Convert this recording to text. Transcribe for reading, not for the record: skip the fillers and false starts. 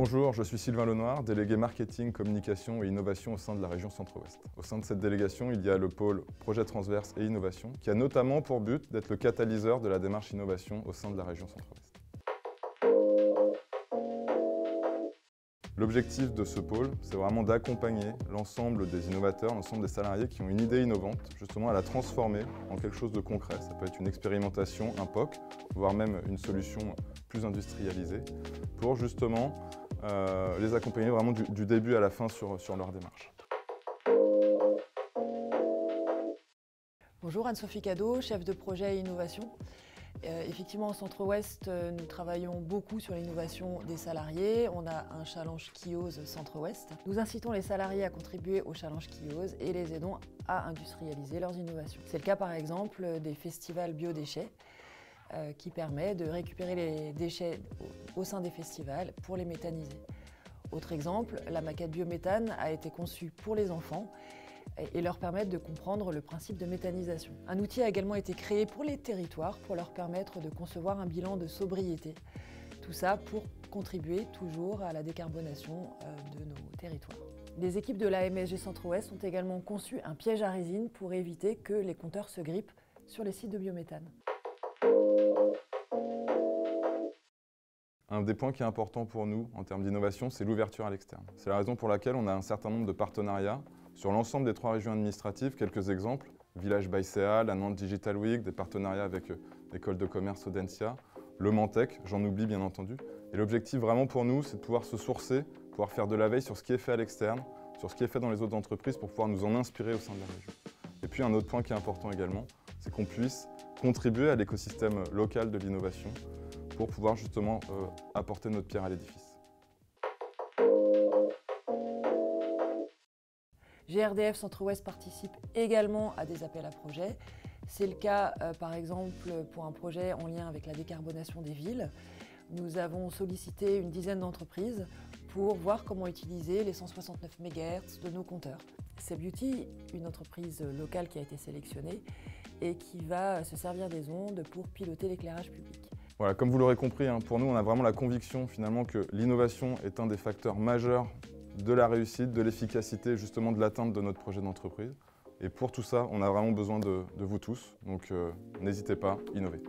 Bonjour, je suis Sylvain Lenoir, délégué marketing, communication et innovation au sein de la région Centre-Ouest. Au sein de cette délégation, il y a le pôle projet transverse et innovation, qui a notamment pour but d'être le catalyseur de la démarche innovation au sein de la région Centre-Ouest. L'objectif de ce pôle, c'est vraiment d'accompagner l'ensemble des innovateurs, l'ensemble des salariés qui ont une idée innovante, justement à la transformer en quelque chose de concret. Ça peut être une expérimentation, un POC, voire même une solution plus industrialisée, pour justement les accompagner vraiment du début à la fin sur leur démarche. Bonjour, Anne-Sophie Cadeau, chef de projet innovation. Effectivement, au Centre-Ouest, nous travaillons beaucoup sur l'innovation des salariés. On a un challenge Kioz Centre-Ouest. Nous incitons les salariés à contribuer au challenge Kioz et les aidons à industrialiser leurs innovations. C'est le cas par exemple des festivals biodéchets qui permet de récupérer les déchets au sein des festivals pour les méthaniser. Autre exemple, la maquette biométhane a été conçue pour les enfants et leur permettre de comprendre le principe de méthanisation. Un outil a également été créé pour les territoires pour leur permettre de concevoir un bilan de sobriété. Tout ça pour contribuer toujours à la décarbonation de nos territoires. Les équipes de la MSG Centre-Ouest ont également conçu un piège à résine pour éviter que les compteurs se grippent sur les sites de biométhane. Un des points qui est important pour nous en termes d'innovation, c'est l'ouverture à l'externe. C'est la raison pour laquelle on a un certain nombre de partenariats sur l'ensemble des 3 régions administratives. Quelques exemples, Village Baïséa, la Nantes Digital Week, des partenariats avec l'école de commerce Audencia, le Mantec, j'en oublie bien entendu. Et l'objectif vraiment pour nous, c'est de pouvoir se sourcer, pouvoir faire de la veille sur ce qui est fait à l'externe, sur ce qui est fait dans les autres entreprises pour pouvoir nous en inspirer au sein de la région. Et puis un autre point qui est important également, c'est qu'on puisse contribuer à l'écosystème local de l'innovation pour pouvoir justement apporter notre pierre à l'édifice. GRDF Centre-Ouest participe également à des appels à projets. C'est le cas par exemple pour un projet en lien avec la décarbonation des villes. Nous avons sollicité une dizaine d'entreprises pour voir comment utiliser les 169 MHz de nos compteurs. C-Beauty, une entreprise locale qui a été sélectionnée et qui va se servir des ondes pour piloter l'éclairage public. Voilà, comme vous l'aurez compris, pour nous, on a vraiment la conviction finalement que l'innovation est un des facteurs majeurs de la réussite, de l'efficacité, justement de l'atteinte de notre projet d'entreprise. Et pour tout ça, on a vraiment besoin de vous tous, donc n'hésitez pas, innovez.